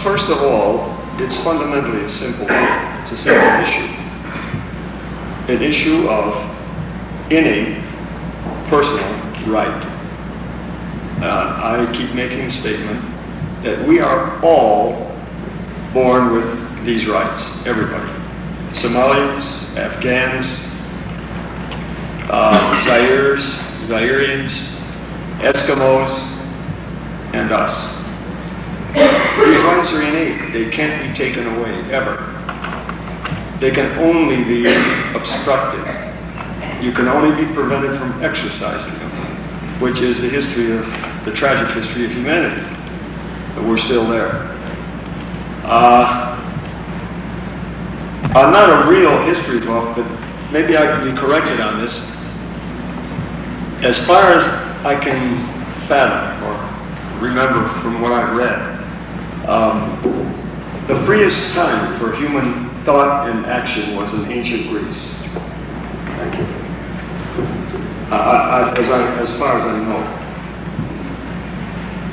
First of all, it's fundamentally a simple issue. An issue of innate personal right. I keep making the statement that we are all born with these rights, everybody. Somalis, Afghans, Zairians, Eskimos, and us. These rights are innate. They can't be taken away, ever. They can only be obstructed. You can only be prevented from exercising them, which is the tragic history of humanity. But we're still there. I'm not a real history buff, but maybe I can be corrected on this. As far as I can fathom or remember from what I've read, the freest time for human thought and action was in ancient Greece. Thank you. As far as I know.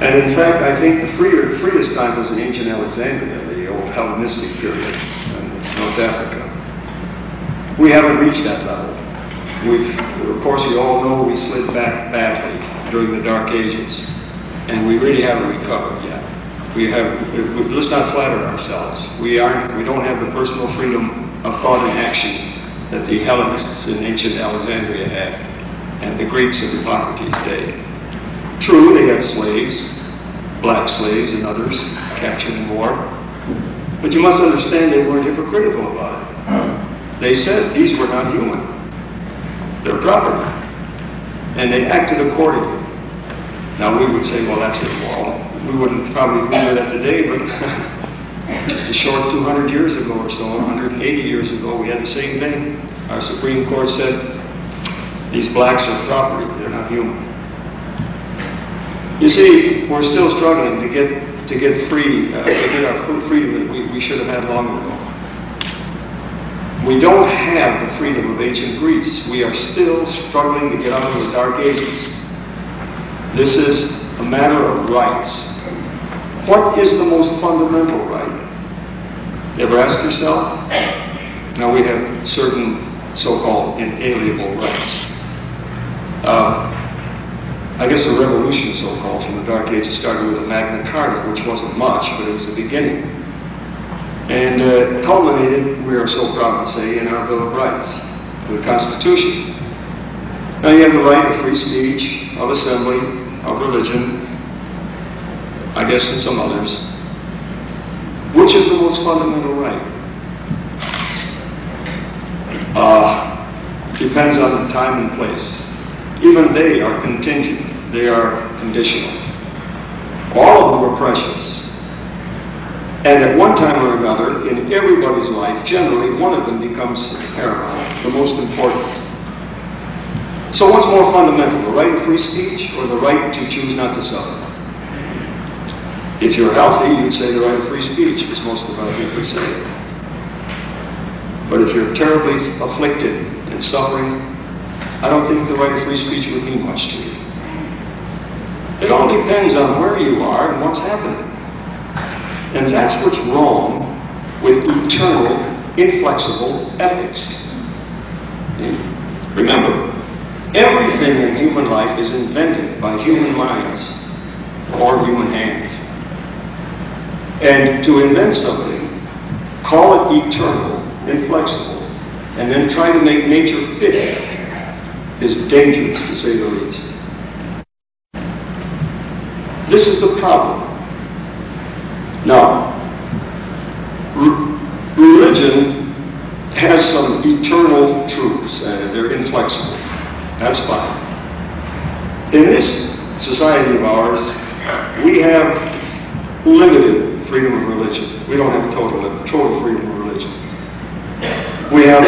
And in fact, I think the freest time was in ancient Alexandria, the old Hellenistic period in North Africa. We haven't reached that level. Of course, you all know we slid back badly during the Dark Ages, and we really haven't recovered yet. Let's not flatter ourselves. We don't have the personal freedom of thought and action that the Hellenists in ancient Alexandria had, and the Greeks of Hippocrates' day. True, they had slaves, black slaves and others, captured in war. But you must understand they weren't hypocritical about it. They said these were not human. They're property. And they acted accordingly. Now we would say, well, that's immoral. We wouldn't probably do that today, but just a short 200 years ago or so, 180 years ago, we had the same thing. Our Supreme Court said, these blacks are property, they're not human. You see, we're still struggling to get free, to get our freedom that we should have had long ago. We don't have the freedom of ancient Greece. We are still struggling to get out of the Dark Ages. This is a matter of rights. What is the most fundamental right? Ever ask yourself? Now we have certain so-called inalienable rights. I guess the revolution, so-called, from the Dark Ages started with a Magna Carta, which wasn't much, but it was the beginning. And culminated, we are so proud to say, in our Bill of Rights, the Constitution. Now you have the right of free speech, of assembly, of religion, I guess, and some others. Which is the most fundamental right? Depends on the time and place. Even they are contingent. They are conditional. All of them are precious. And at one time or another, in everybody's life, generally, one of them becomes paramount, the most important. So what's more fundamental, the right of free speech or the right to choose not to suffer? If you're healthy, you'd say the right of free speech, as most of our people say. But if you're terribly afflicted and suffering, I don't think the right of free speech would mean much to you. It all depends on where you are and what's happening. And that's what's wrong with eternal, inflexible ethics. Remember, everything in human life is invented by human minds or human hands. And to invent something, call it eternal, inflexible, and then try to make nature fit is dangerous, to say the least. This is the problem. Now, religion has some eternal truths, and they're inflexible. That's fine. In this society of ours, we have limited freedom of religion. We don't have total freedom of religion. We have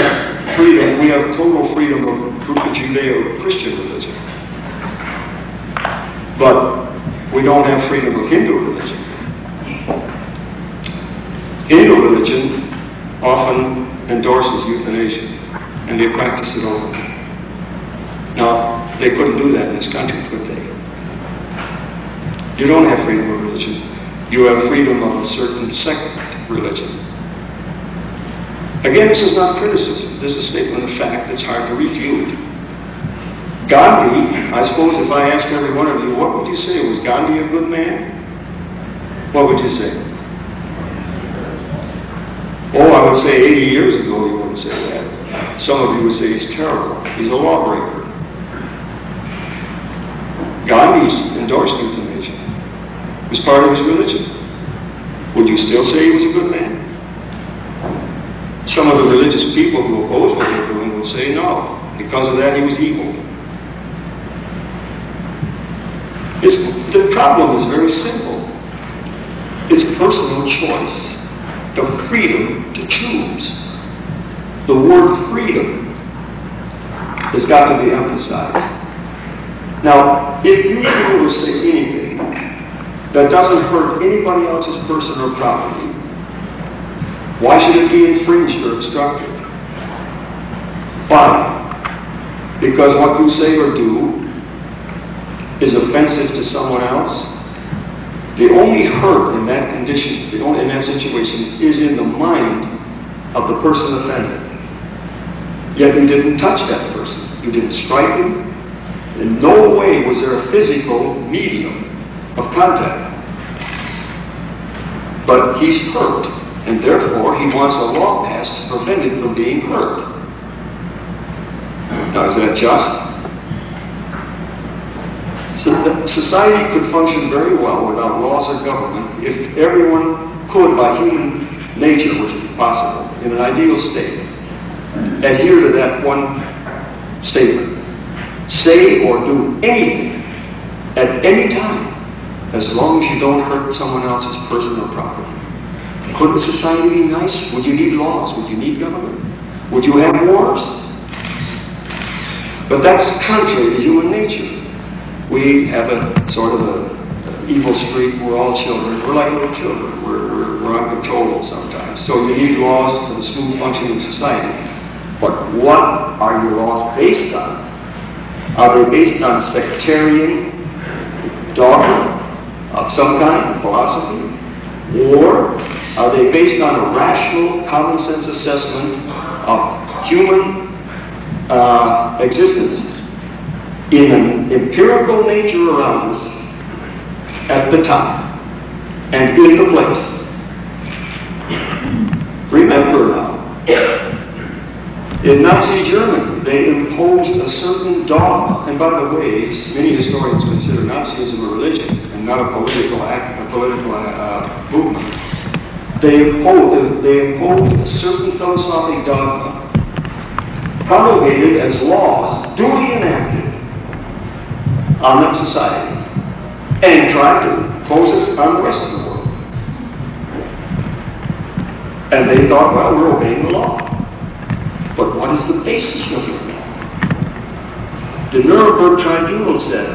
total freedom of Judeo-Christian religion. But we don't have freedom of Hindu religion. Hindu religion often endorses euthanasia, and they practice it openly. Now, they couldn't do that in this country, could they? You don't have freedom of religion. You have freedom of a certain sect religion. Again, this is not criticism. This is a statement of fact that's hard to refute. Gandhi, I suppose if I asked every one of you, what would you say? Was Gandhi a good man? What would you say? Oh, I would say 80 years ago you wouldn't say that. Some of you would say he's terrible. He's a lawbreaker. Gandhi's endorsed euthanasia. It was part of his religion. Would you still say he was a good man? Some of the religious people who oppose what they're doing will say no. Because of that, he was evil. The problem is very simple. It's personal choice. The freedom to choose. The word freedom has got to be emphasized. Now, if you were to say anything that doesn't hurt anybody else's person or property, why should it be infringed or obstructed? Why? Because what you say or do is offensive to someone else. The only hurt in that condition, in that situation, is in the mind of the person offended. Yet you didn't touch that person. You didn't strike him. In no way was there a physical medium of contact. But he's hurt, and therefore he wants a law passed to prevent him from being hurt. Now, is that just? So society could function very well without laws or government if everyone could, by human nature, which is possible, in an ideal state, adhere to that one statement. Say or do anything at any time, as long as you don't hurt someone else's personal property. Couldn't society be nice? Would you need laws? Would you need government? Would you have wars? But that's contrary to human nature. We have a sort of an evil streak. We're all children. We're like little children. We're uncontrollable sometimes. So you need laws for the smooth functioning of society. But what are your laws based on? Are they based on sectarian dogma of some kind, philosophy? Or are they based on a rational, common sense assessment of human existence in an empirical nature around us at the time and in the place? Remember now, in Nazi Germany, they imposed a certain dogma. And by the way, many historians consider Nazism a religion and not a political movement. They imposed a certain philosophic dogma, promulgated as laws, duly enacted on that society, and tried to impose it on the rest of the world. And they thought, well, we're obeying the law. But what is the basis of the law? The Nuremberg Tribunal said,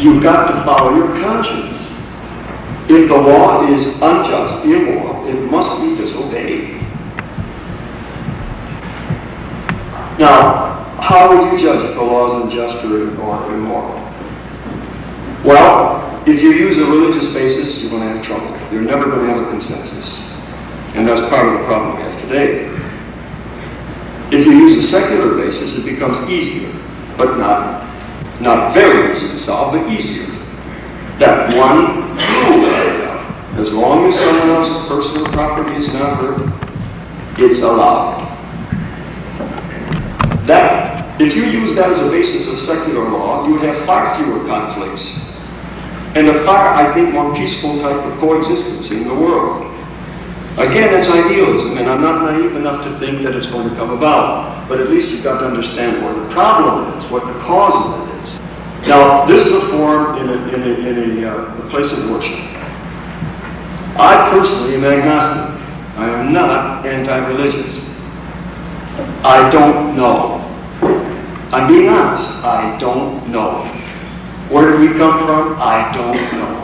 you've got to follow your conscience. If the law is unjust, immoral, it must be disobeyed. Now, how would you judge if the law is unjust or immoral? Well, if you use a religious basis, you're going to have trouble. You're never going to have a consensus. And that's part of the problem we have today. If you use a secular basis, it becomes easier, but not very easy to solve, but easier. That one rule area, as long as someone else's personal property is not hurt, it's allowed. That, if you use that as a basis of secular law, you would have far fewer conflicts and a far, I think, more peaceful type of coexistence in the world. Again, it's idealism, and I'm not naive enough to think that it's going to come about. But at least you've got to understand where the problem is, what the cause of it is. Now, this is a form in a place of worship. I personally am agnostic. I am not anti-religious. I don't know. I'm being honest. I don't know. Where did we come from? I don't know.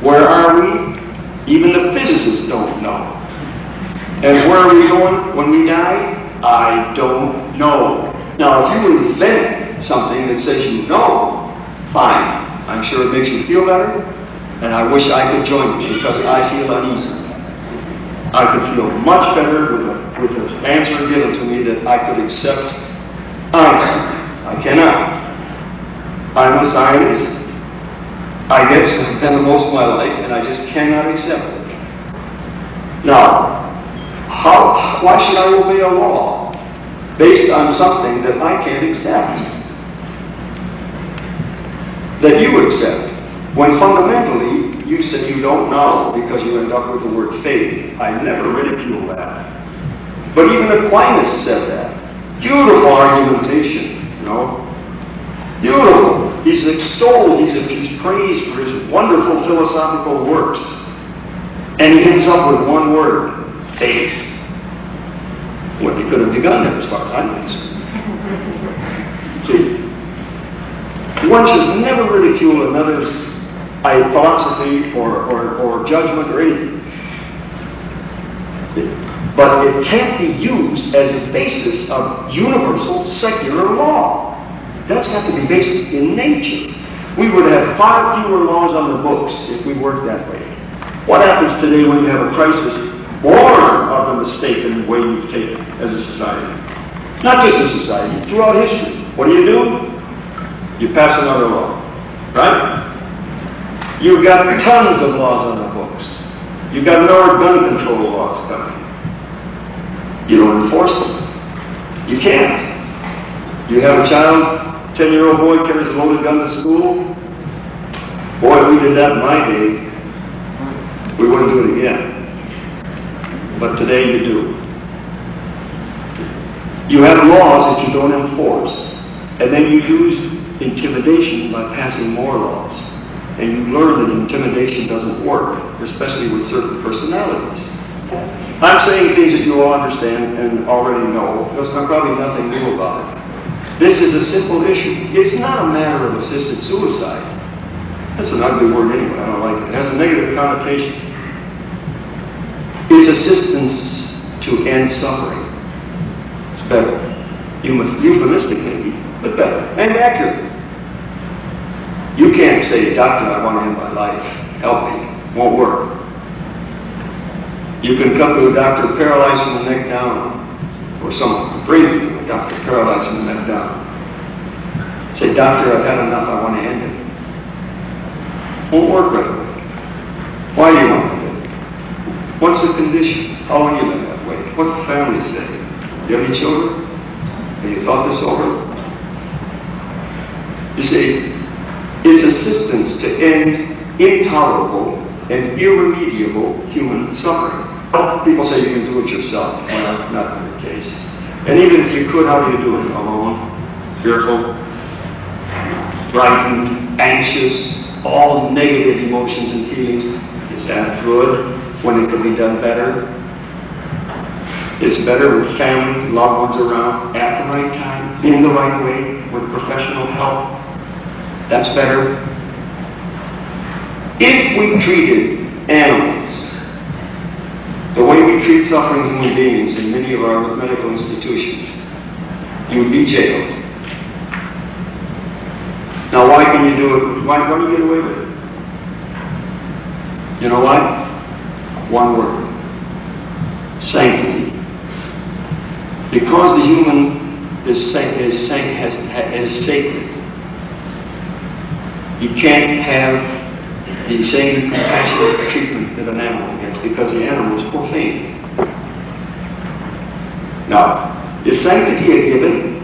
Where are we? Even the physicists don't know. And where are we going when we die? I don't know. Now, if you invent something that says you know, fine. I'm sure it makes you feel better. And I wish I could join you because I feel uneasy. I could feel much better with an answer given to me that I could accept honestly. I cannot. I'm a scientist. I guess I've spent most of my life, and I just cannot accept it. Now, why should I obey a law based on something that I can't accept? That you accept, when fundamentally you say you don't know because you end up with the word faith. I never ridicule that. But even Aquinas said that. Beautiful argumentation, you know. Beautiful. He's extolled, he's praised for his wonderful philosophical works. And he ends up with one word, faith. Well, he could have begun there as far as I'm concerned. See, one should never ridicule another's philosophy or judgment or anything. But it can't be used as a basis of universal secular law. That's got to be based in nature. We would have far fewer laws on the books if we worked that way. What happens today when you have a crisis born of the mistaken way you've taken as a society? Not just a society, throughout history. What do? You pass another law, right? You've got tons of laws on the books. You've got more gun control laws coming. You don't enforce them. You can't. You have a child, 10-year-old boy carries a loaded gun to school. Boy, if we did that in my day, we wouldn't do it again. But today you do. You have laws that you don't enforce. And then you use intimidation by passing more laws. And you learn that intimidation doesn't work, especially with certain personalities. I'm saying things that you all understand and already know. There's probably nothing new about it. This is a simple issue. It's not a matter of assisted suicide. That's an ugly word anyway. I don't like it. It has a negative connotation. It's assistance to end suffering. It's better. Euphemistic maybe, but better and accurate. You can't say, doctor, I want to end my life. Help me. Won't work. You can come to a doctor paralyzed from the neck down, or someone breathing to a doctor paralyzed from the neck down. Say, doctor, I've had enough. I want to end it. Won't work right away. Why do you want to end it? What's the condition? How long have you been that way? What's the family say? Do you have any children? Have you thought this over? You see, it's assistance to end intolerable and irremediable human suffering. People say you can do it yourself. Well, not in the case. And even if you could, how do you do it? Alone, fearful, frightened, anxious, all negative emotions and feelings. Is that good when it could be done better? It's better with family, loved ones around, at the right time, in the right way, with professional help. That's better. If we treated animals the way we treat suffering human beings in many of our medical institutions, you would be jailed. Now, why can you do it? Why do you get away with it? You know what? One word. Sanctity. Because the human is sacred, you can't have the same compassionate treatment that an animal gets because the animal is profane. Now, is sanctity a given?